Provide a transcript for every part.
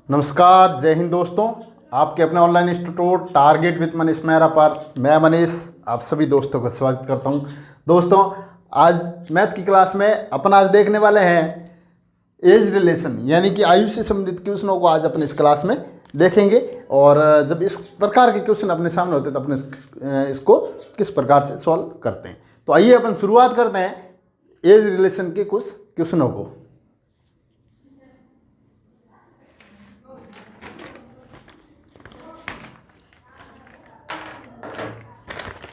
नमस्कार, जय हिंद दोस्तों। आपके अपने online institute target with Manish Mehra पर मैं मनीष आप सभी दोस्तों का स्वागत करता हूं। दोस्तों, आज मैथ की क्लास में अपन आज देखने वाले हैं एज रिलेशन, यानी कि आयु से संबंधित क्वेश्चनों को आज अपने इस क्लास में देखेंगे। और जब इस प्रकार के क्वेश्चन अपने सामने होते हैं तो अपने इसको किस प्रकार से सॉल्व करते हैं। तो आइए अपन शुरुआत करते हैं एज रिलेशन के कुछ क्वेश्चनों को।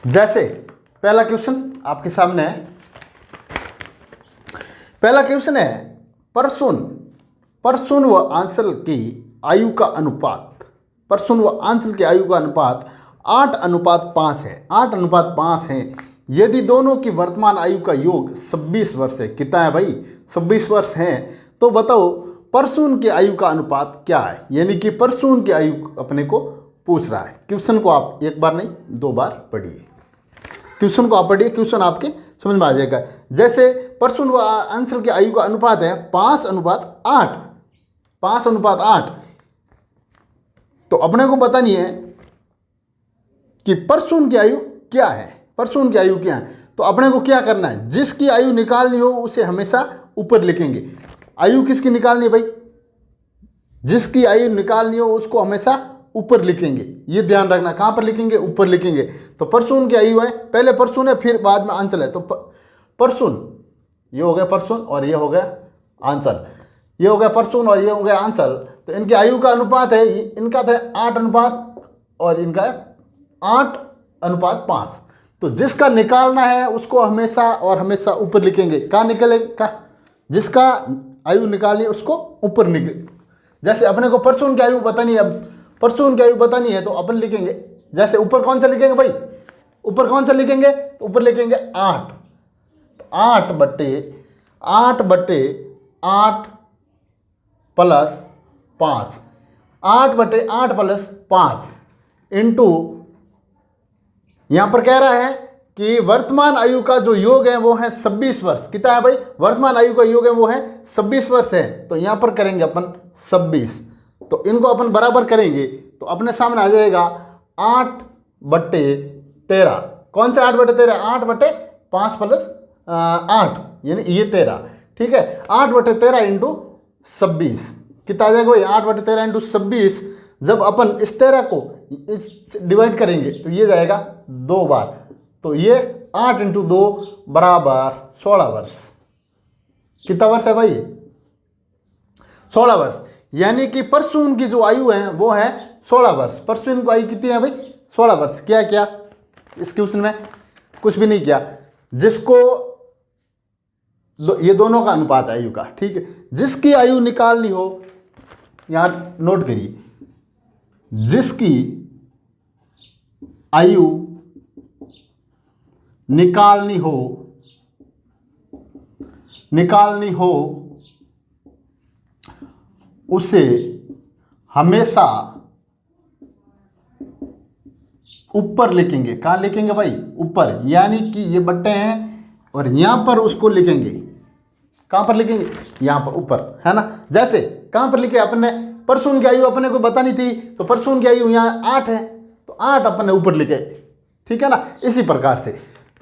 जैसे पहला क्वेश्चन आपके सामने है। पहला क्वेश्चन है परसुन व आंचल की आयु का अनुपात। परसुन व आंचल की आयु का अनुपात 8:5 है। 8:5 है। यदि दोनों की वर्तमान आयु का योग 26 वर्ष है। कितना है भाई? 26 वर्ष है। तो बताओ परसुन की आयु का अनुपात क्या है। यानी कि परसुन की आयु अपने को पूछ रहा है। क्वेश्चन को आप एक बार नहीं 2 बार पढ़िए। क्वेश्चन को आप पढ़िए, क्वेश्चन आपके समझ में आ जाएगा। जैसे परसुन व आंचल की आयु का अनुपात है 5:8। 5:8। तो अपने को पता नहीं है कि परसुन की आयु क्या है। परसुन की आयु क्या है तो अपने को क्या करना है, जिसकी आयु निकालनी हो उसे हमेशा ऊपर लिखेंगे। आयु किसकी निकालनी है भाई? जिसकी आयु निकालनी हो उसको हमेशा ऊपर लिखेंगे। ये ध्यान रखना, कहाँ पर लिखेंगे? ऊपर लिखेंगे। तो परसुन की आयु है, पहले परसुन है फिर बाद में आंचल है। तो परसुन, ये हो गया परसुन और ये हो गया आंचल। ये हो गया परसुन और ये हो गया आंचल। तो इनकी आयु का अनुपात है, इनका था 8 और इनका है 8:5। तो जिसका निकालना है उसको हमेशा और हमेशा ऊपर लिखेंगे। कहाँ निकलेगा? जिसका आयु निकालनी है उसको ऊपर निकले। जैसे अपने को परसुन की आयु बतानी है, परसुन की आयु बतानी है तो अपन लिखेंगे, जैसे ऊपर कौन सा लिखेंगे भाई? ऊपर कौन सा लिखेंगे? तो ऊपर लिखेंगे 8। तो 8/8 + 5। 8/8 + 5 इंटू, यहां पर कह रहा है कि वर्तमान आयु का जो योग है वो है 26 वर्ष। कितना है भाई? वर्तमान आयु का योग है वो है 26 वर्ष है। तो यहां पर करेंगे अपन 26। तो इनको अपन बराबर करेंगे तो अपने सामने आ जाएगा 8/13। कौन सा 8/13? 8/5 + 8 यानी ये 13। ठीक है, 8/13 इंटू 26 कितना आ जाएगा भाई? 8/13 इंटू 26। जब अपन इस 13 को डिवाइड करेंगे तो ये जाएगा 2 बार। तो ये 8 इंटू 2 बराबर 16 वर्ष। कितना वर्ष है भाई? 16 वर्ष। यानी कि परसुन की जो आयु है वो है 16 वर्ष। परसुन की आयु कितनी है भाई? 16 वर्ष। क्या क्या इस क्वेश्चन में? कुछ भी नहीं किया। जिसको ये दोनों का अनुपात है आयु का। ठीक है, जिसकी आयु निकालनी हो, यहां नोट करिए, जिसकी आयु निकालनी हो उसे हमेशा ऊपर लिखेंगे। कहाँ लिखेंगे भाई? ऊपर। यानी कि ये बट्टे हैं और यहां पर उसको लिखेंगे। कहां पर लिखेंगे? यहां पर ऊपर, है ना। जैसे कहां पर लिखे? अपने परसुन की आयु अपने को बतानी थी तो परसुन की आयु यहां 8 है तो 8 अपने ऊपर लिखे। ठीक है ना, इसी प्रकार से।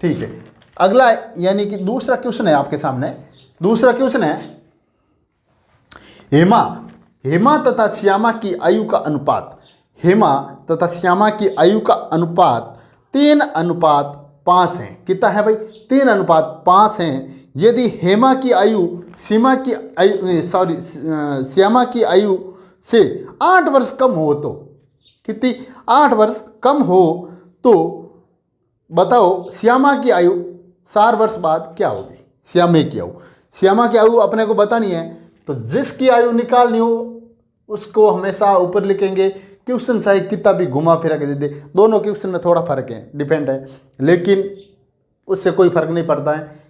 ठीक है, अगला यानी कि दूसरा क्वेश्चन है आपके सामने। दूसरा क्वेश्चन है हेमा तथा श्यामा की आयु का अनुपात। हेमा तथा श्यामा की आयु का अनुपात 3:5 है। कितना है भाई? 3:5 है। यदि हेमा की आयु श्यामा की आयु से 8 वर्ष कम हो तो, कितनी? 8 वर्ष कम हो तो बताओ श्यामा की आयु 4 वर्ष बाद क्या होगी? श्यामा की आयु अपने को बतानी है तो जिसकी आयु निकालनी हो उसको हमेशा ऊपर लिखेंगे। क्वेश्चन चाहे कितना भी घुमा फिरा के दे दे, दोनों क्वेश्चन में थोड़ा फर्क है, डिपेंड है, लेकिन उससे कोई फर्क नहीं पड़ता है।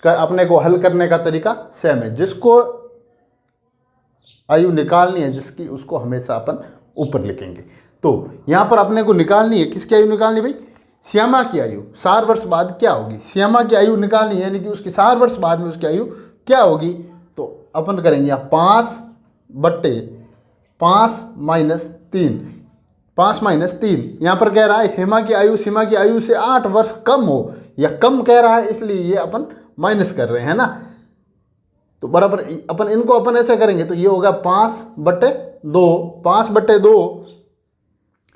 अपने को हल करने का तरीका सेम है। जिसको आयु निकालनी है जिसकी, उसको हमेशा अपन ऊपर लिखेंगे। तो यहाँ पर अपने को निकालनी है, किसकी आयु निकालनी भाई? श्यामा की आयु 4 वर्ष बाद क्या होगी? श्यामा की आयु निकालनी है, यानी कि उसकी 4 वर्ष बाद में उसकी आयु क्या होगी? तो अपन करेंगे यहाँ 5/4 5 - 3, 5 - 3 यहाँ पर कह रहा है हेमा की आयु सीमा की आयु से 8 वर्ष कम हो या कम कह रहा है, इसलिए ये अपन माइनस कर रहे हैं ना। तो बराबर अपन इनको अपन ऐसे करेंगे तो ये होगा 5/2, 5/2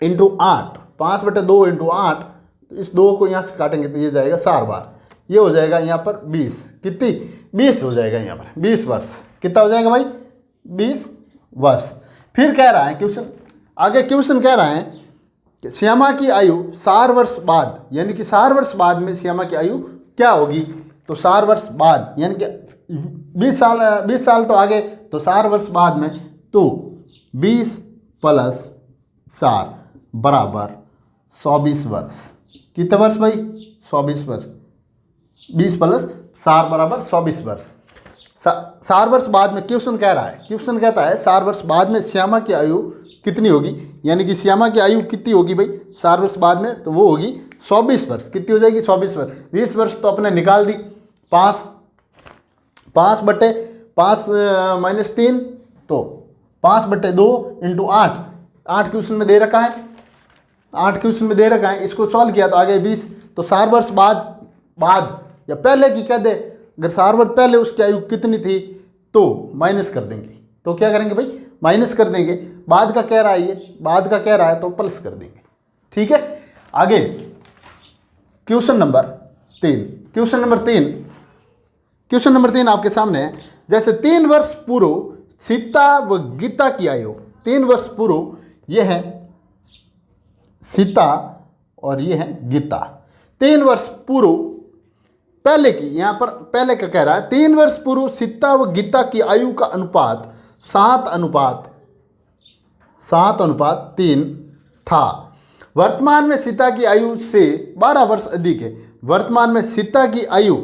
इंटू 8, 5/2 इंटू 8। तो इस 2 को यहाँ से काटेंगे तो ये जाएगा 4 बार, ये हो जाएगा यहाँ पर 20, कितनी 20 हो जाएगा यहाँ पर 20 वर्ष। कितना हो जाएगा भाई 20 वर्ष। फिर कह रहा है क्वेश्चन, आगे क्वेश्चन कह रहा है कि श्यामा की आयु 4 वर्ष बाद, यानी कि 4 वर्ष बाद में श्यामा की आयु क्या होगी। तो 4 वर्ष बाद यानी कि 20 साल तो आगे, तो 4 वर्ष बाद में तो 20 + 4 बराबर 24 वर्ष। कितने वर्ष भाई 24 वर्ष। 20 + 4 बराबर 24 वर्ष। 4 वर्ष बाद में क्वेश्चन कह रहा है, क्वेश्चन कहता है 4 वर्ष बाद में श्यामा की आयु कितनी होगी, यानी कि श्यामा की आयु कितनी होगी भाई 4 वर्ष बाद में, तो वो होगी 24 वर्ष। कितनी हो जाएगी 24 वर्ष। 20 वर्ष तो अपने निकाल दी, 5 - 3 तो 5/2 इंटू 8, 8 क्वेश्चन में दे रखा है, 8 क्वेश्चन में दे रखा है, इसको सॉल्व किया तो आ गए 20। तो 4 वर्ष बाद या पहले की कह दे, अगर 4 वर्ष पहले उसकी आयु कितनी थी तो माइनस कर देंगे। तो क्या करेंगे भाई माइनस कर देंगे, बाद का कह रहा है ये, बाद का कह रहा है तो प्लस कर देंगे। ठीक है, आगे क्वेश्चन नंबर 3। क्वेश्चन नंबर 3 आपके सामने है। जैसे 3 वर्ष पूर्व सीता व गीता की आयु, 3 वर्ष पूर्व ये है सीता और ये है गीता। 3 वर्ष पूर्व पहले की, यहाँ पर पहले का कह रहा है 3 वर्ष पूर्व सीता व गीता की आयु का अनुपात 7:3 था। वर्तमान में सीता की आयु से 12 वर्ष अधिक है। वर्तमान में सीता की आयु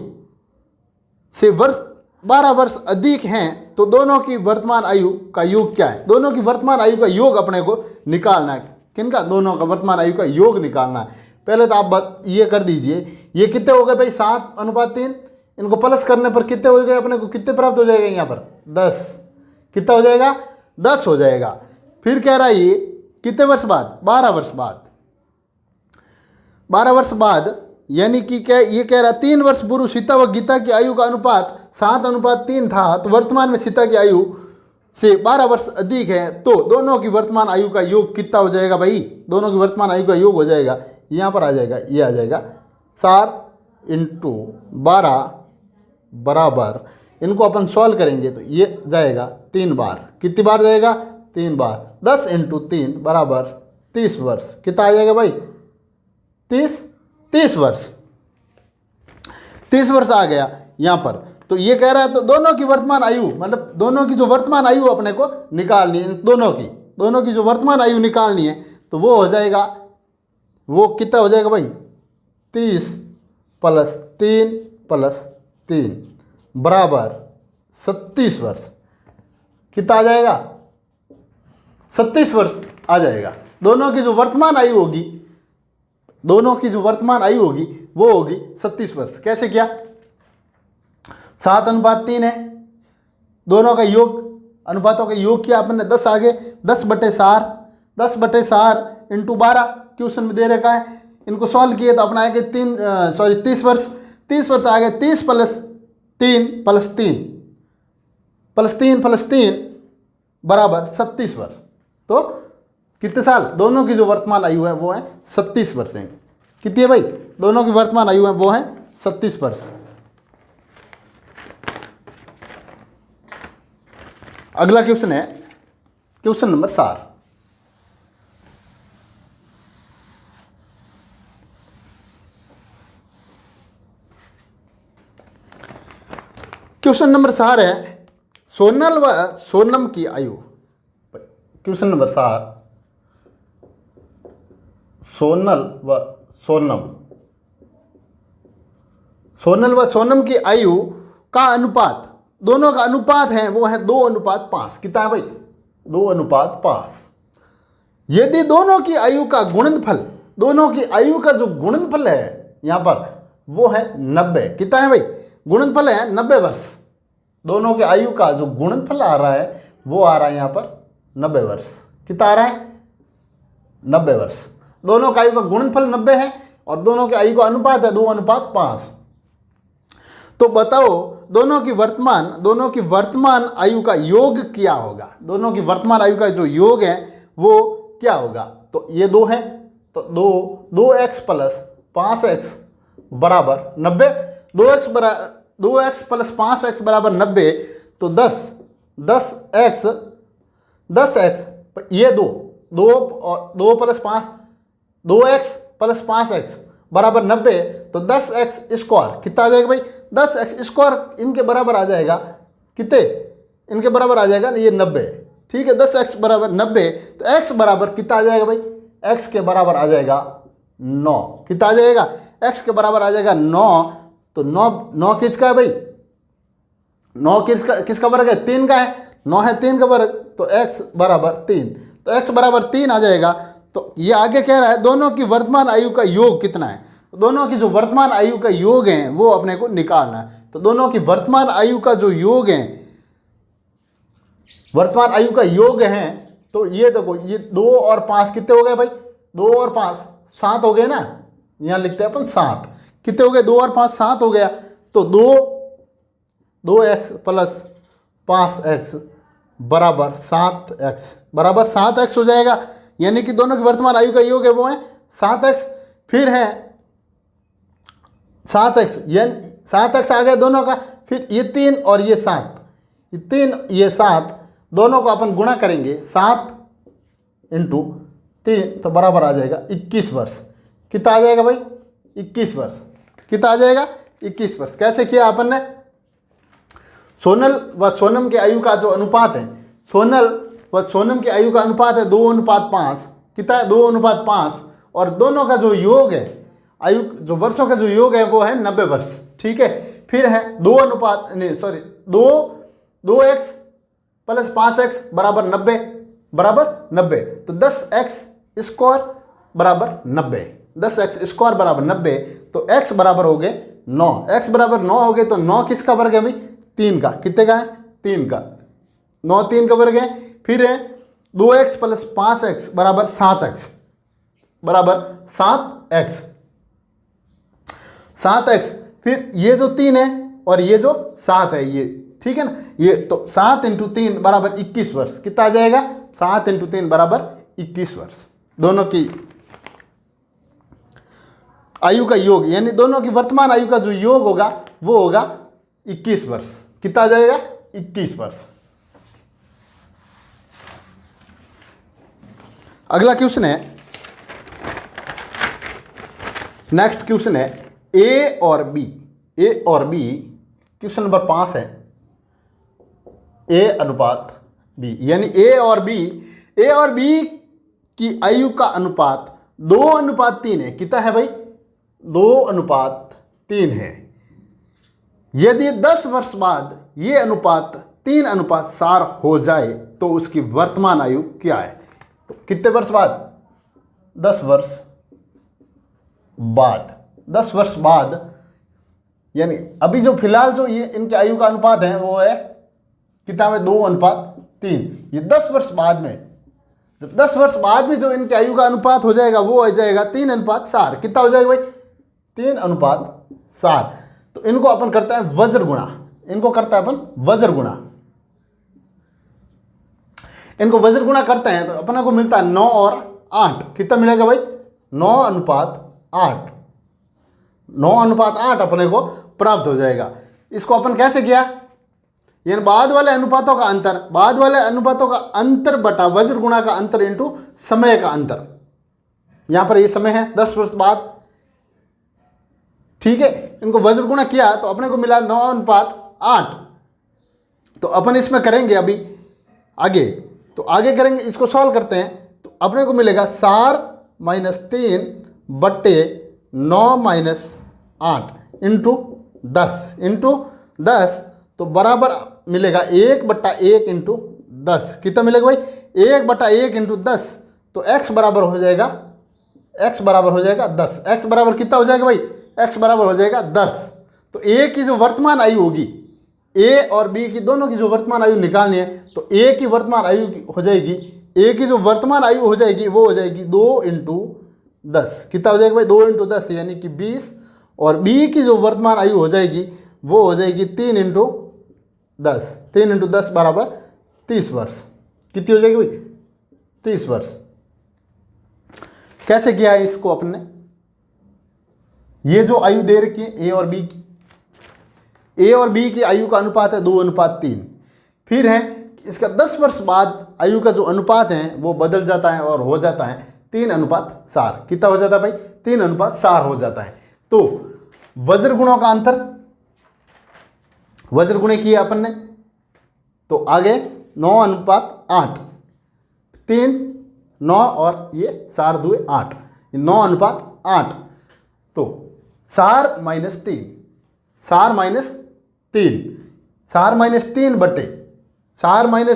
से 12 वर्ष अधिक हैं, तो दोनों की वर्तमान आयु का योग क्या है। दोनों की वर्तमान आयु का योग अपने को निकालना है। किनका, दोनों का वर्तमान आयु का योग निकालना है। पहले तो आप ये कर दीजिए, ये कितने हो गए भाई 7:3, इनको प्लस करने पर कितने हो गए अपने को, कितने प्राप्त हो जाएगा यहाँ पर 10। कितना हो जाएगा 10 हो जाएगा। फिर कह रहा है ये कितने वर्ष बाद 12 वर्ष बाद, 12 वर्ष बाद यानी कि क्या ये कह रहा है 3 वर्ष पूर्व सीता व गीता की आयु का अनुपात 7:3 था, तो वर्तमान में सीता की आयु से 12 वर्ष अधिक है, तो दोनों की वर्तमान आयु का योग कितना हो जाएगा भाई, दोनों की वर्तमान आयु का योग हो जाएगा, यहाँ पर आ जाएगा, ये आ जाएगा 4 × 12 बराबर, इनको अपन सॉल्व करेंगे तो ये जाएगा 3 बार। कितनी बार जाएगा 3 बार। 10 × 3 बराबर 30 वर्ष। कितना आ जाएगा भाई 30 वर्ष। 30 वर्ष आ गया यहाँ पर। तो ये कह रहा है तो दोनों की वर्तमान आयु, मतलब दोनों की जो वर्तमान आयु अपने को निकालनी है, दोनों की जो वर्तमान आयु निकालनी है, तो वो हो जाएगा, वो कितना हो जाएगा भाई 30 + 3 बराबर 36 वर्ष। कितना आ जाएगा 37 वर्ष आ जाएगा। दोनों की जो वर्तमान आयु होगी, वो होगी 37 वर्ष। कैसे किया, 7:3 है, दोनों का योग, अनुपातों का योग किया अपन ने, 10 आगे 10/4 इंटू 12 क्वेश्चन में दे रखा है, इनको सॉल्व किए तो अपना आएगा 30 वर्ष। 30 वर्ष आ गए, 30 + 3 बराबर 36 वर्ष। तो कितने साल, दोनों की जो वर्तमान आयु है वो है 36 वर्ष है। कितनी है भाई, दोनों की वर्तमान आयु है वो है 36 वर्ष। अगला क्वेश्चन है क्वेश्चन नंबर 4। क्वेश्चन नंबर 4 है सोनल व सोनम की आयु। क्वेश्चन नंबर 4, सोनल व सोनम की आयु का अनुपात, दोनों का अनुपात है वो है 2:5। कितना है भाई 2:5। यदि दोनों की आयु का गुणनफल, दोनों की आयु का जो गुणनफल है यहाँ पर वो है 90। कितना है भाई, गुणनफल है 90 वर्ष। दोनों की आयु का जो गुणनफल आ रहा है वो आ रहा है यहाँ पर 90 वर्ष। कितना आ रहा है? 90 वर्ष। दोनों का आयु का गुणनफल 90 है और दोनों के आयु का अनुपात है 2:5। तो बताओ दोनों की वर्तमान आयु का योग क्या होगा? दोनों की वर्तमान आयु का जो योग है वो क्या होगा? तो ये 2 है, तो 2x प्लस 5x बराबर 90। 2x प्लस 5x बराबर 90, तो 10x ये 2 प्लस 5, 2x प्लस 5x बराबर 90, तो 10x स्क्वायर कितना आ जाएगा भाई? 10x स्क्वायर इनके बराबर आ जाएगा कितने? इनके बराबर आ जाएगा ये 90। ठीक है, 10x बराबर 90, तो x बराबर कितना आ जाएगा भाई? x के बराबर आ जाएगा 9। कितना आ जाएगा? x के बराबर आ जाएगा 9। तो 9 किसका है भाई? 9 किसका वर्ग है? 3 का है। 9 है 3 का वर्ग, तो x बराबर 3। तो x बराबर 3 आ जाएगा। तो ये आगे कह रहा है दोनों की वर्तमान आयु का योग कितना है? तो दोनों की जो वर्तमान आयु का योग है वो अपने को निकालना है। तो दोनों की वर्तमान आयु का जो योग है, वर्तमान आयु का योग है, तो ये देखो, ये 2 और 5 कितने हो गए भाई? 2 और 5 7 हो गए ना। यहाँ लिखते हैं अपन 7। कितने हो गए? 2 और 5 7 हो गया। तो 2x प्लस 5x बराबर 7x हो जाएगा। यानी कि दोनों की वर्तमान आयु का योग है वो है 7x। फिर है 7x, यानी 7x आ गया दोनों का। फिर ये 3 और ये 7, ये 3 ये 7, दोनों को अपन गुणा करेंगे 7 इंटू 3, तो बराबर आ जाएगा 21 वर्ष। कितना आ जाएगा भाई? 21 वर्ष। कितना आ जाएगा? 21 वर्ष। कैसे किया अपन ने? सोनल व सोनम के आयु का जो अनुपात है, सोनल व सोनम की आयु का अनुपात है 2:5। कितना है? 2:5। और दोनों का जो योग है, आयु जो वर्षों का जो योग है वो है 90 वर्ष। ठीक है। फिर है 2x प्लस 5x बराबर 90, तो 10x स्क्वायर बराबर 90। 10x स्क्वायर बराबर 90, तो x बराबर हो गए 9। x बराबर 9 हो गए, तो 9 किसका वर्ग है भाई? 3 का। कितने का है? 3 का। 9 3 का वर्ग है। फिर है 2x प्लस 5x बराबर 7x, बराबर 7x। फिर ये जो 3 है और ये जो 7 है, ये ठीक है ना, ये तो 7 इंटू 3 बराबर 21 वर्ष। कितना आ जाएगा? 7 इंटू 3 बराबर 21 वर्ष। दोनों की आयु का योग, यानी दोनों की वर्तमान आयु का जो योग होगा वो होगा 21 वर्ष। कितना आ जाएगा? 21 वर्ष। अगला क्वेश्चन है, नेक्स्ट क्वेश्चन है ए और बी। क्वेश्चन नंबर 5 है, ए अनुपात बी, यानी ए और बी की आयु का अनुपात 2:3 है। कितना है भाई? 2:3 है। यदि 10 वर्ष बाद ये अनुपात 3:4 हो जाए तो उसकी वर्तमान आयु क्या है? तो कितने वर्ष बाद? 10 वर्ष बाद। 10 वर्ष बाद, यानी अभी जो फिलहाल जो ये इनके आयु का अनुपात है वो है कितना है? 2:3। ये 10 वर्ष बाद में, जब 10 वर्ष बाद में जो इनके आयु का अनुपात हो जाएगा वो हो जाएगा 3:4। कितना हो जाएगा भाई? 3:4। तो इनको अपन करता है वज्र गुणा। इनको करता है अपन वज्र गुणा। इनको वज्र गुणा करते हैं तो अपने को मिलता है 9 और 8। कितना मिलेगा भाई? 9:8। 9:8 अपने को प्राप्त हो जाएगा। इसको अपन कैसे किया? यानी बाद वाले अनुपातों का अंतर बटा वज्र गुणा का अंतर इंटू समय का अंतर। यहां पर ये समय है 10 वर्ष बाद। ठीक है, इनको वज्र गुणा किया तो अपने को मिला 9:8। तो अपन इसमें करेंगे अभी आगे, तो आगे करेंगे, इसको सॉल्व करते हैं तो अपने को मिलेगा 4 - 3 बट्टे 9 - 8 इंटू 10, तो बराबर मिलेगा 1/1 इंटू 10। कितना मिलेगा भाई? 1/1 इंटू 10, तो x बराबर हो जाएगा 10। x बराबर कितना हो जाएगा भाई? x बराबर हो जाएगा 10। तो a की जो वर्तमान आयु होगी, ए और बी की दोनों की जो वर्तमान आयु निकालनी है, तो ए की वर्तमान आयु हो जाएगी, ए की जो वर्तमान आयु हो जाएगी वो हो जाएगी 2 इंटू 10। कितना हो जाएगा भाई? 2 इंटू 10 यानी कि 20। और बी की जो वर्तमान आयु हो जाएगी वो हो जाएगी 3 इंटू 10। 3 इंटू 10 बराबर 30 वर्ष। कितनी हो जाएगी भाई? 30 वर्ष। कैसे किया है इसको अपने? ये जो आयु दे रखी है ए और बी की, ए और बी की आयु का अनुपात है 2:3। फिर है इसका 10 वर्ष बाद आयु का जो अनुपात है वो बदल जाता है और हो जाता है 3:4। कितना हो जाता है भाई? 3:4 हो जाता है। तो वज्र गुणों का अंतर, वज्र गुणे किए अपन ने, तो आगे 9:8, 3 9 और ये 4 2 8, 9:8। तो 4 - 3, 4 - 3, 4 -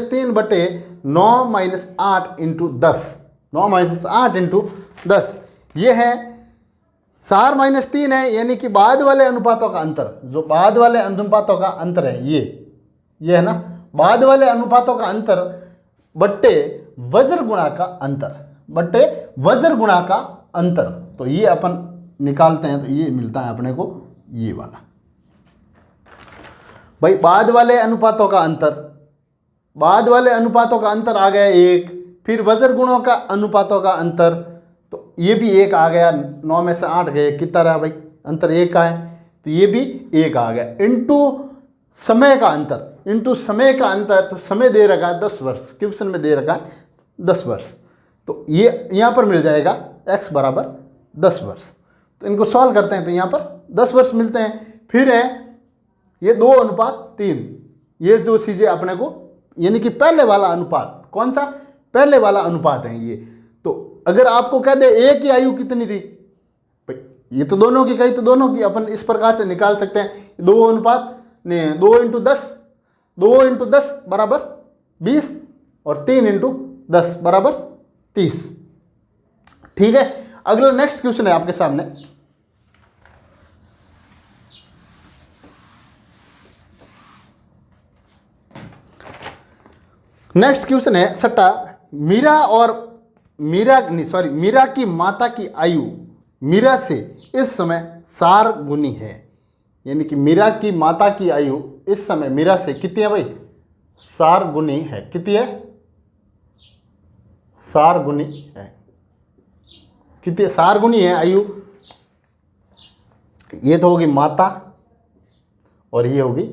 3 बटे 9 - 8 इंटू 10, 9 - 8 इंटू 10, ये है 4 - 3 है, यानी कि बाद वाले अनुपातों का अंतर। जो बाद वाले अनुपातों का अंतर है ये है ना, बाद वाले अनुपातों का अंतर बट्टे वज्र गुणा का अंतर, बट्टे वज्र गुणा का अंतर। तो ये अपन निकालते हैं, तो ये मिलता है अपने को ये वाला भाई। बाद वाले अनुपातों का अंतर, बाद वाले अनुपातों का अंतर आ गया 1। फिर वज्र गुणों का अनुपातों का अंतर, तो ये भी 1 आ गया। 9 में से 8 गए, कितना रहा भाई? अंतर 1 का है, तो ये भी 1 आ गया। इंटू समय का अंतर, इंटू समय का अंतर, तो समय दे रखा है 10 वर्ष, क्वेश्चन में दे रखा है 10 वर्ष। तो ये यहाँ पर मिल जाएगा x बराबर 10 वर्ष। तो इनको सॉल्व करते हैं, तो यहाँ पर 10 वर्ष मिलते हैं। फिर है ये 2:3, ये जो चीज़ें अपने को, यानी कि पहले वाला अनुपात, कौन सा? पहले वाला अनुपात है ये। तो अगर आपको कह दे ए की आयु कितनी थी भाई, ये तो दोनों की कही, तो दोनों की अपन इस प्रकार से निकाल सकते हैं। 2 इंटू 10, 2 इंटू 10 बराबर 20 और 3 इंटू 10 बराबर 30। ठीक है, अगला नेक्स्ट क्वेश्चन है आपके सामने। नेक्स्ट क्वेश्चन है छठा, मीरा की माता की आयु मीरा से इस समय 4 गुनी है। यानी कि मीरा की माता की आयु इस समय मीरा से कितनी है भाई? 4 गुनी है। कितनी है? 4 गुनी है। कितनी? 4 गुनी है आयु। ये तो होगी माता और ये होगी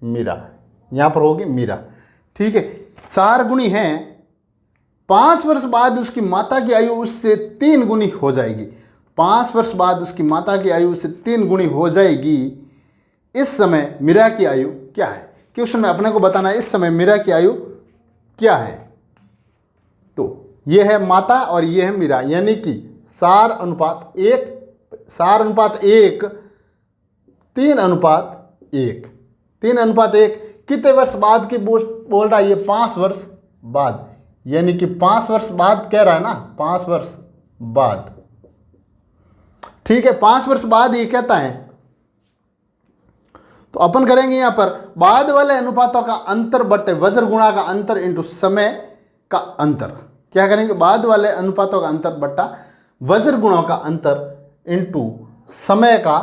मीरा, यहां पर होगी मीरा। ठीक है, 4 गुनी है। 5 वर्ष बाद उसकी माता की आयु उससे 3 गुनी हो जाएगी। 5 वर्ष बाद उसकी माता की आयु उससे 3 गुनी हो जाएगी। इस समय मीरा की आयु क्या है? क्वेश्चन में अपने को बताना है इस समय मीरा की आयु क्या है। तो ये है माता और ये है मीरा, यानी कि 4:1, 4:1, 3:1, 3:1। कितने वर्ष बाद की बोल रहा है ये? 5 वर्ष बाद, यानी कि 5 वर्ष बाद कह रहा है ना, 5 वर्ष बाद। ठीक है, 5 वर्ष बाद ये कहता है। तो अपन करेंगे यहां पर बाद वाले अनुपातों का अंतर बट्टे वज्र गुणा का अंतर इंटू समय का अंतर। क्या करेंगे? बाद वाले अनुपातों का अंतर बट्टा वज्र गुणों का अंतर इंटू समय का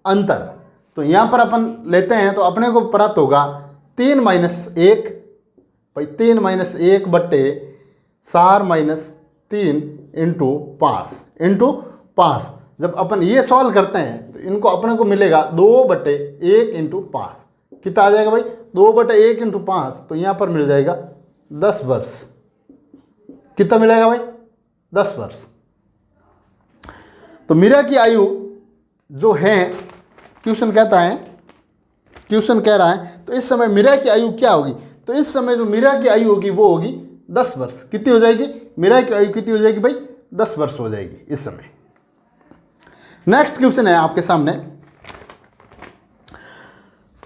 अंतर। तो यहां पर अपन लेते हैं, तो अपने को प्राप्त होगा 3 - 1 भाई, 3 - 1 बट्टे 4 - 3 इंटू 5। जब अपन ये सॉल्व करते हैं तो इनको अपने को मिलेगा 2/1 इंटू 5। कितना आ जाएगा भाई? 2/1 इंटू 5, तो यहाँ पर मिल जाएगा 10 वर्ष। कितना मिलेगा भाई? 10 वर्ष। तो मीरा की आयु जो है, क्वेश्चन कह रहा है, तो इस समय मीरा की आयु क्या होगी? तो इस समय जो मीरा की आयु होगी वो होगी 10 वर्ष। कितनी हो जाएगी? मीरा की आयु कितनी हो जाएगी भाई? 10 वर्ष हो जाएगी इस समय। नेक्स्ट क्वेश्चन है आपके सामने।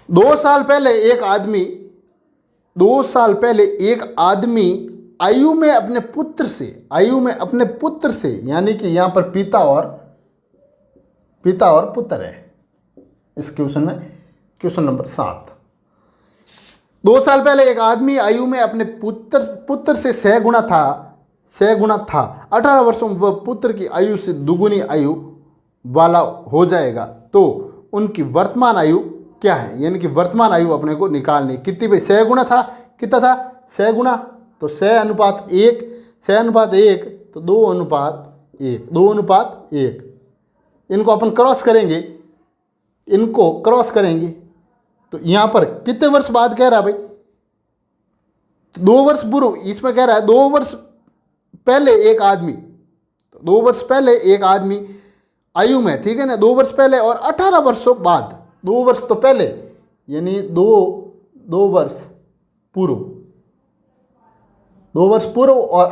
2 साल पहले एक आदमी आयु में अपने पुत्र से, यानी कि यहां पर पिता और पुत्र है इस क्वेश्चन में, क्वेश्चन नंबर 7। 2 साल पहले एक आदमी आयु में अपने पुत्र से 6 गुना था। 18 वर्षों में वह पुत्र की आयु से दुगुनी आयु वाला हो जाएगा। तो उनकी वर्तमान आयु क्या है? यानी कि वर्तमान आयु अपने को निकालनी। कितनी भाई? 6 गुना था। कितना था? 6 गुना। तो 6:1, 6:1 तो 2:1, 2:1। इनको अपन क्रॉस करेंगे, इनको क्रॉस करेंगे तो यहाँ पर कितने वर्ष बाद कह रहा है भाई? तो 2 वर्ष पूर्व। इसमें कह रहा है 2 वर्ष पहले एक आदमी, तो 2 वर्ष पहले एक आदमी आयु में, ठीक है ना, 2 वर्ष पहले और 18 वर्षों बाद। 2 वर्ष तो पहले यानी 2 वर्ष पूर्व, 2 वर्ष पूर्व और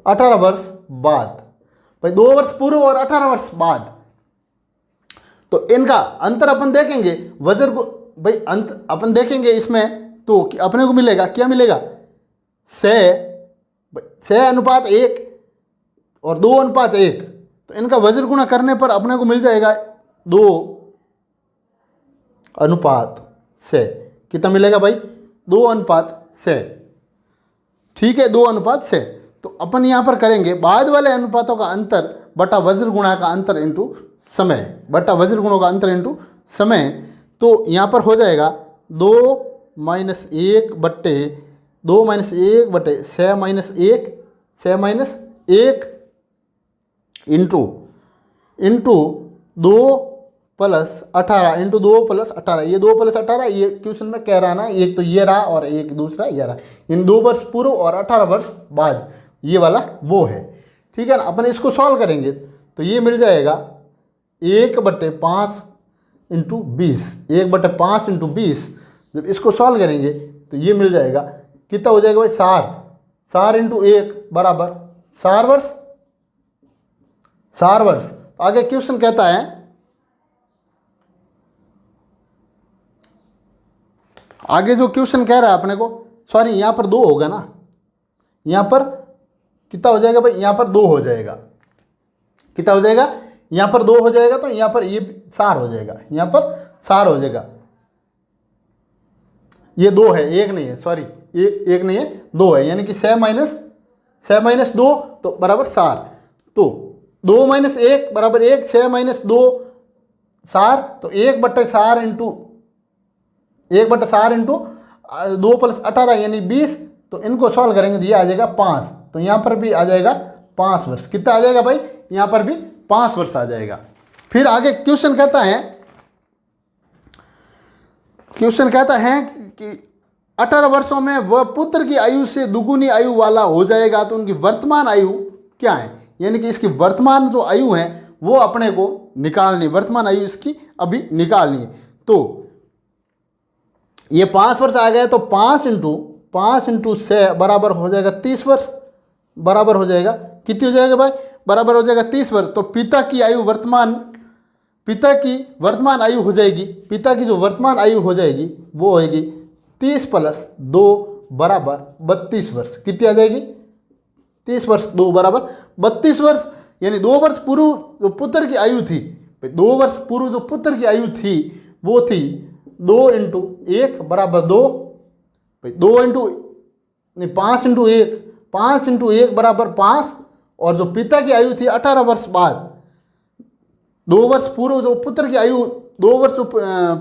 18 वर्ष बाद। भाई 2 वर्ष पूर्व और 18 वर्ष बाद, तो इनका अंतर अपन देखेंगे। वजन को भाई अंत अपन देखेंगे इसमें, तो अपने को मिलेगा, क्या मिलेगा? 6:1 और 2:1। तो इनका वजन गुणा करने पर अपने को मिल जाएगा 2:6। कितना मिलेगा भाई? 2:6। ठीक है, 2:6। तो अपन यहाँ पर करेंगे बाद वाले अनुपातों का अंतर बटा वज्र गुणा का अंतर इंटू समय, बटा वज्र गुणों का अंतर इंटू समय। तो यहाँ पर हो जाएगा 2-1 बट्टे 2-1 बटे 6-1 इंटू 2 + 18 इंटू 2 + 18। ये 2 + 18 ये क्वेश्चन में कह रहा ना, एक तो ये रहा और एक दूसरा ये रहा। इन 2 वर्ष पूर्व और 18 वर्ष बाद, ये वाला वो है। ठीक है ना। अपन इसको सॉल्व करेंगे तो ये मिल जाएगा 1/5 इंटू 20। 1/5 इंटू 20 जब इसको सॉल्व करेंगे तो ये मिल जाएगा। कितना हो जाएगा भाई? 4 इंटू 1 बराबर 4 वर्ष। 4 वर्ष। आगे क्वेश्चन कहता है, आगे जो क्वेश्चन कह रहा है अपने को, सॉरी यहाँ पर 2 होगा ना, यहाँ पर कितना हो जाएगा भाई? यहाँ पर 2 हो जाएगा। कितना हो जाएगा? यहाँ पर 2 हो जाएगा, तो यहाँ पर ये 4 हो जाएगा। यहाँ पर 4 हो जाएगा। ये 2 है, 1 नहीं है, सॉरी, एक नहीं है, 2 है। यानी कि 6 - 2 तो बराबर 4। तो 2 - 1 बराबर 1, 6 - 2 4। तो 1/4 इंटू 2 + 18 यानी 20। तो इनको सॉल्व करेंगे तो ये आ जाएगा 5। तो यहाँ पर भी आ जाएगा 5 वर्ष। कितना आ जाएगा भाई? यहाँ पर भी 5 वर्ष आ जाएगा। फिर आगे क्वेश्चन कहता है कि 18 वर्षों में वह पुत्र की आयु से दुगुनी आयु वाला हो जाएगा। तो उनकी वर्तमान आयु क्या है? यानी कि इसकी वर्तमान जो आयु है वो अपने को निकालनी, वर्तमान आयु इसकी अभी निकालनी है। तो ये 5 वर्ष आ गए, तो 5 इंटू 6 बराबर हो जाएगा 30 वर्ष। बराबर हो जाएगा, कितनी हो जाएगा भाई? बराबर हो जाएगा 30 वर्ष। तो पिता की वर्तमान आयु हो जाएगी, पिता की जो वर्तमान आयु हो जाएगी वो होएगी 30 + 2 बराबर 32 वर्ष। कितनी आ जाएगी? 30 + 2 बराबर 32 वर्ष। यानी 2 वर्ष पूर्व जो पुत्र की आयु थी, 2 वर्ष पूर्व जो पुत्र की आयु थी वो थी 2 × 1 बराबर 2। 5 × 1 बराबर 5। और जो पिता की आयु थी 18 वर्ष बाद, 2 वर्ष पूर्व जो पुत्र की आयु, 2 वर्ष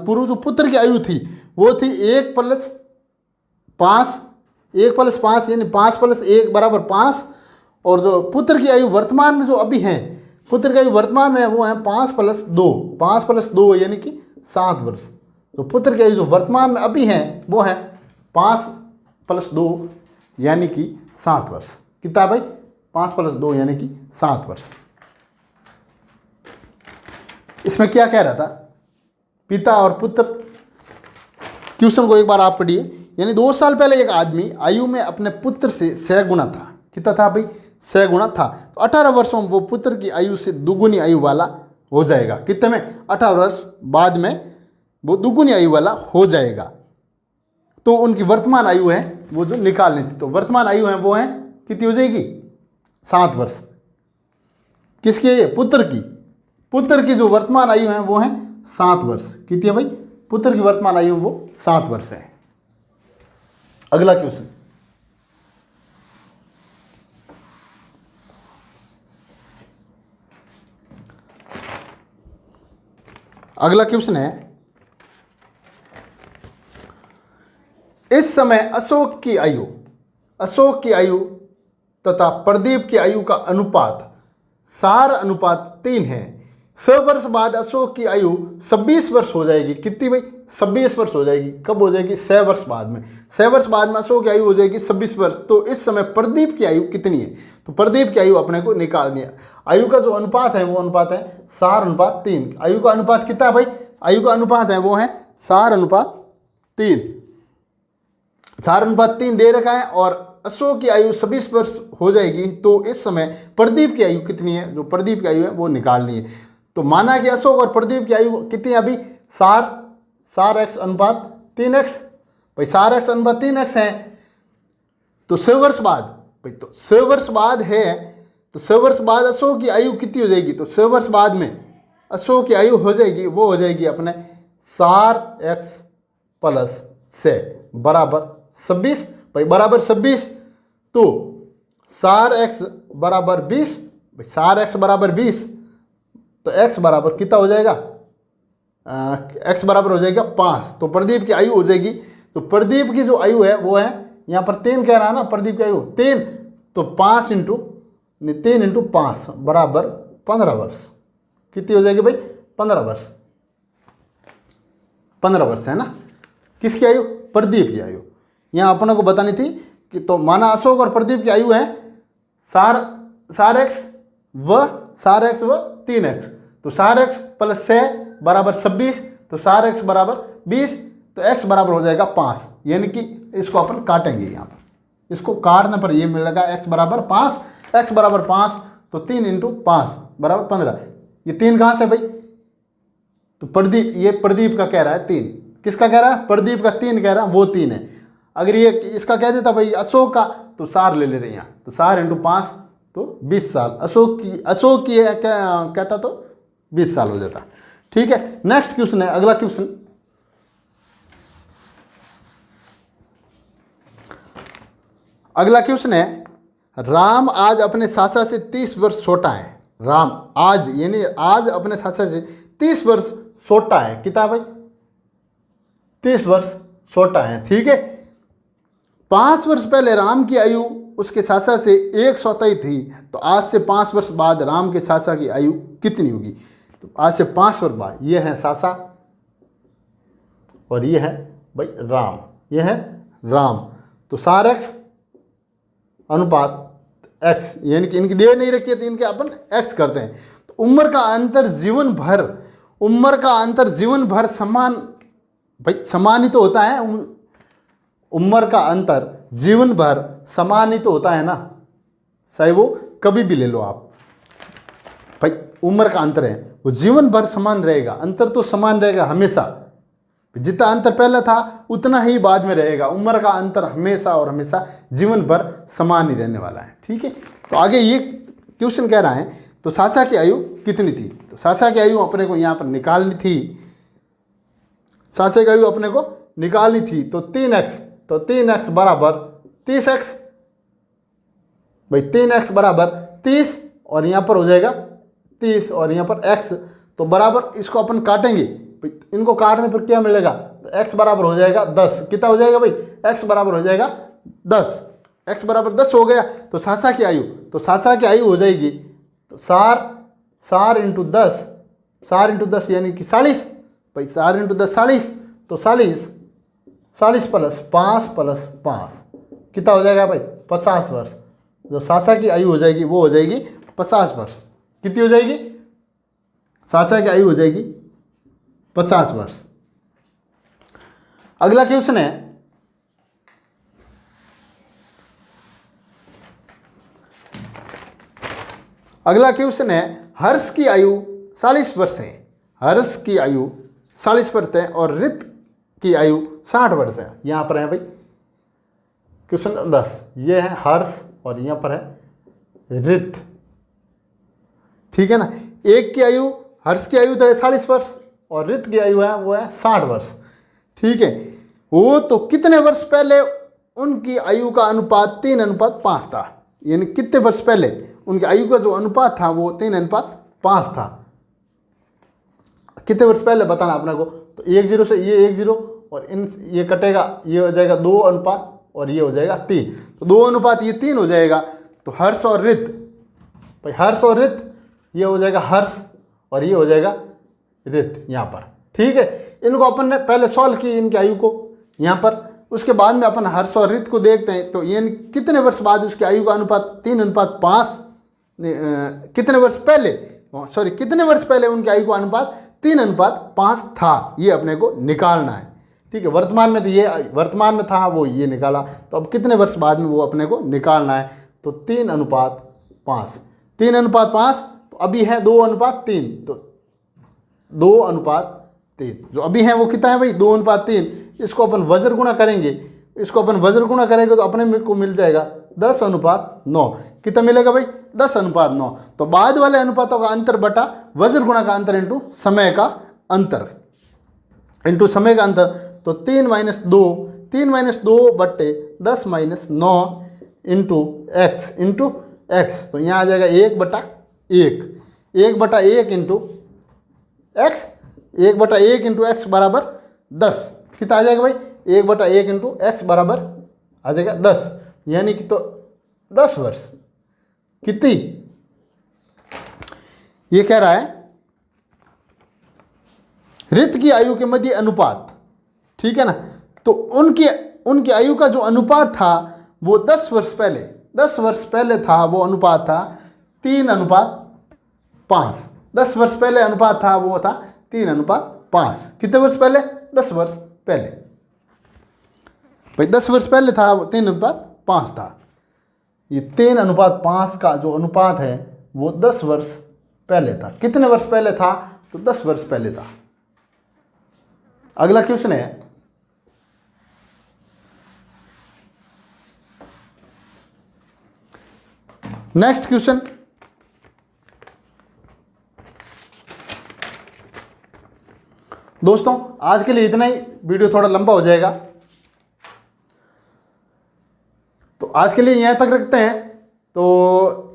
पूर्व जो पुत्र की आयु थी वो थी 1 + 5 यानी 5 + 1 बराबर 5। और जो पुत्र की आयु वर्तमान में जो अभी है, पुत्र की आयु वर्तमान में वो है 5 + 2 यानी कि 7 वर्ष। तो पुत्र की आयु जो वर्तमान में अभी है वो है 5 + 2 यानी कि 7 वर्ष। कितना भाई? 5 + 2 यानी कि 7 वर्ष। इसमें क्या कह रहा था? पिता और पुत्र। क्वेश्चन को एक बार आप पढ़िए। यानी 2 साल पहले एक आदमी आयु में अपने पुत्र से 6 गुना था। कितना था भाई? 6 गुना था। तो 18 वर्षों में वो पुत्र की आयु से दुगुनी आयु वाला हो जाएगा। कितने में? 18 वर्ष बाद में वो दुगुनी आयु वाला हो जाएगा। तो उनकी वर्तमान आयु है वो जो निकालनी थी, तो वर्तमान आयु है वो है कितनी हो जाएगी? 7 वर्ष। किसकी है? पुत्र की जो वर्तमान आयु है वो है 7 वर्ष। कितनी है भाई? पुत्र की वर्तमान आयु वो 7 वर्ष है। अगला क्वेश्चन, अगला क्वेश्चन है, इस समय अशोक की आयु तथा प्रदीप की आयु का अनुपात सार अनुपात 3 है। 100 वर्ष बाद अशोक की आयु 26 वर्ष हो जाएगी। कितनी भाई? 26 वर्ष हो जाएगी। कब हो जाएगी? 100 वर्ष बाद में। 100 वर्ष बाद में अशोक की आयु हो जाएगी 26 वर्ष। तो इस समय प्रदीप की आयु कितनी है? तो प्रदीप की आयु अपने को निकालनी है। आयु का जो अनुपात है वो अनुपात है सार अनुपात 3। आयु का अनुपात कितना है भाई? आयु का अनुपात है वो है सार अनुपात 3। सार अनुपात 3 दे रखा है और अशोक की आयु 26 वर्ष हो जाएगी। तो इस समय प्रदीप की आयु कितनी है? जो प्रदीप की आयु है वो निकालनी है। तो माना कि अशोक और प्रदीप की आयु कितनी है अभी? सार x अनुपात 3x। भाई सार x अनुपात 3x है तो 100 वर्ष बाद, भाई तो 100 वर्ष बाद है तो 100 वर्ष बाद अशोक की आयु कितनी हो जाएगी? तो 100 वर्ष बाद में अशोक की आयु हो जाएगी, वो हो जाएगी अपने सार x प्लस से बराबर 26। भाई बराबर 26 तो सार x बराबर 20। भाई सार x बराबर 20 तो x बराबर कितना हो जाएगा? x बराबर हो जाएगा 5। तो प्रदीप की आयु हो जाएगी, तो प्रदीप की जो आयु है वो है यहाँ पर 3 कह रहा है ना, प्रदीप की आयु 3 तो 3 इंटू 5 बराबर 15 वर्ष। कितनी हो जाएगी भाई? 15 वर्ष। 15 वर्ष है ना। किसकी आयु? प्रदीप की आयु। यहाँ अपने को बतानी थी कि तो माना अशोक और प्रदीप की आयु है सार x व 3x। तो सार x प्लस 6 बराबर 26 तो सार x बराबर 20 तो x बराबर हो जाएगा 5। यानी कि इसको अपन काटेंगे यहाँ पर, इसको काटने पर ये मिलेगा x बराबर 5। x बराबर 5 तो 3 इंटू 5 बराबर 15। ये 3 कहाँ से भाई? तो प्रदीप, ये प्रदीप का कह रहा है 3। किसका कह रहा है? प्रदीप का 3 कह रहा है, वो 3 है। अगर ये इसका कह देता भाई अशोक का तो सार ले लेते यहाँ, तो सार इंटू 5 तो 20 साल। अशोक की कहता तो 20 साल हो जाता। ठीक है, नेक्स्ट क्वेश्चन है, अगला क्वेश्चन, अगला क्वेश्चन है, राम आज अपने चाचा से 30 वर्ष छोटा है। राम आज यानी आज अपने चाचा से 30 वर्ष छोटा है। कितना भाई? 30 वर्ष छोटा है। ठीक है, 5 वर्ष पहले राम की आयु उसके चाचा से 1/4 थी। तो आज से 5 वर्ष बाद राम के चाचा की आयु कितनी होगी? तो आज से 5 वर्ष बाद ये है चाचा और ये है भाई राम, ये है राम। तो सार x अनुपात x, यानी कि इनकी दे नहीं रखी है तो इनके अपन x करते हैं। तो उम्र का अंतर जीवन भर समान, भाई समान ही तो होता है। उम्र का अंतर जीवन भर समान ही तो होता है ना, चाहे वो कभी भी ले लो आप। भाई उम्र का अंतर है वो जीवन भर समान रहेगा, अंतर तो समान रहेगा हमेशा। जितना अंतर पहले था उतना ही बाद में रहेगा। उम्र का अंतर हमेशा और हमेशा जीवन भर समान ही रहने वाला है। ठीक है, तो आगे ये क्वेश्चन कह रहा है, तो चाचा की आयु कितनी थी? तो चाचा की आयु अपने को यहाँ पर निकालनी थी। चाचा की आयु अपने को निकालनी थी तो 3x, तो 3x बराबर 30x। भाई 3x बराबर 30 और यहाँ पर हो जाएगा 30 और यहाँ पर x, तो बराबर इसको अपन काटेंगे। इनको काटने पर क्या मिलेगा? तो x बराबर हो जाएगा 10। कितना हो जाएगा भाई? x बराबर हो जाएगा 10। x बराबर 10 हो गया। तो चाचा की आयु, तो चाचा की आयु हो जाएगी तो सार इंटू 10, सार इंटू 10 यानी कि 40। भाई सार इंटू 10 40, तो 40 प्लस 5 कितना हो जाएगा भाई? 50 वर्ष। जो चाचा की आयु हो जाएगी वो हो जाएगी 50 वर्ष। कितनी हो जाएगी? चाचा की आयु हो जाएगी 50 वर्ष। अगला क्वेश्चन है, अगला क्वेश्चन है, हर्ष की आयु 40 वर्ष है। हर्ष की आयु 40 वर्ष है और रित की आयु 60 वर्ष है। यहाँ पर है भाई क्वेश्चन 10, ये है हर्ष और यहाँ पर है रित। ठीक है ना, एक की आयु, हर्ष की आयु तो है 40 वर्ष और ऋत की आयु है वो है 60 वर्ष। ठीक है, वो तो कितने वर्ष पहले उनकी आयु का अनुपात 3:5 था, यानी कितने वर्ष पहले उनकी आयु का जो अनुपात था वो 3:5 था। कितने वर्ष पहले बताना अपने को। तो 1 0 से ये 1 0 और ये कटेगा, ये हो जाएगा 2 अनुपात और ये हो जाएगा 3, तो 2 अनुपात ये 3 हो जाएगा। तो हर्ष और ऋत, भाई हर्ष और ऋत, ये हो जाएगा हर्ष और ये हो जाएगा ऋत यहाँ पर। ठीक है, इनको अपन ने पहले सॉल्व की इनकी आयु को यहाँ पर, उसके बाद में अपन हर्ष और ऋत को देखते हैं। तो ये कितने वर्ष बाद उसकी आयु का अनुपात 3:5, कितने वर्ष पहले, सॉरी कितने वर्ष पहले उनकी आयु का अनुपात 3:5 था, ये अपने को निकालना है। ठीक है, वर्तमान में तो ये वर्तमान में था वो ये निकाला, तो अब कितने वर्ष बाद में वो अपने को निकालना है। तो 3:5, 3:5, तो अभी है 2:3, तो 2:3 जो अभी है वो कितना है भाई 2:3। इसको अपन वज्र गुणा करेंगे, इसको अपन वज्र गुणा करेंगे तो अपने को मिल जाएगा 10:9। कितना मिलेगा भाई 10:9। तो बाद वाले अनुपातों का अंतर बटा वज्र गुणा का अंतर इंटू समय का अंतर, इंटू समय का अंतर। तो 3 - 2, 3 - 2 बट्टे 10 - 9 इंटू एक्स, तो यहाँ आ जाएगा 1/1, 1/1 इंटू एक्स, 1/1 इंटू एक्स बराबर 10। कितना आ जाएगा भाई 1/1 इंटू एक्स बराबर आ जाएगा 10, यानी कि तो 10 वर्ष। कितनी ये कह रहा है ऋत की आयु के मध्य अनुपात। ठीक है ना, तो उनकी आयु का जो अनुपात था वो 10 वर्ष पहले था, वो अनुपात था 3:5। 10 वर्ष पहले अनुपात था वो था 3:5। कितने वर्ष पहले 10 वर्ष पहले, भाई 10 वर्ष पहले था वो 3:5 था। ये 3:5 का जो अनुपात है वो 10 वर्ष पहले था। कितने वर्ष पहले था, तो 10 वर्ष पहले था। अगला क्वेश्चन है नेक्स्ट क्वेश्चन, दोस्तों आज के लिए इतना ही, वीडियो थोड़ा लंबा हो जाएगा तो आज के लिए यहाँ तक रखते हैं। तो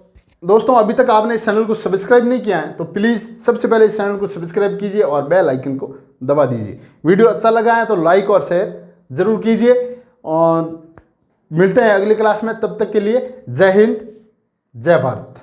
दोस्तों अभी तक आपने इस चैनल को सब्सक्राइब नहीं किया है तो प्लीज़ सबसे पहले इस चैनल को सब्सक्राइब कीजिए और बेल आइकन को दबा दीजिए। वीडियो अच्छा लगा है तो लाइक और शेयर ज़रूर कीजिए और मिलते हैं अगली क्लास में। तब तक के लिए जय हिंद, जय भारत।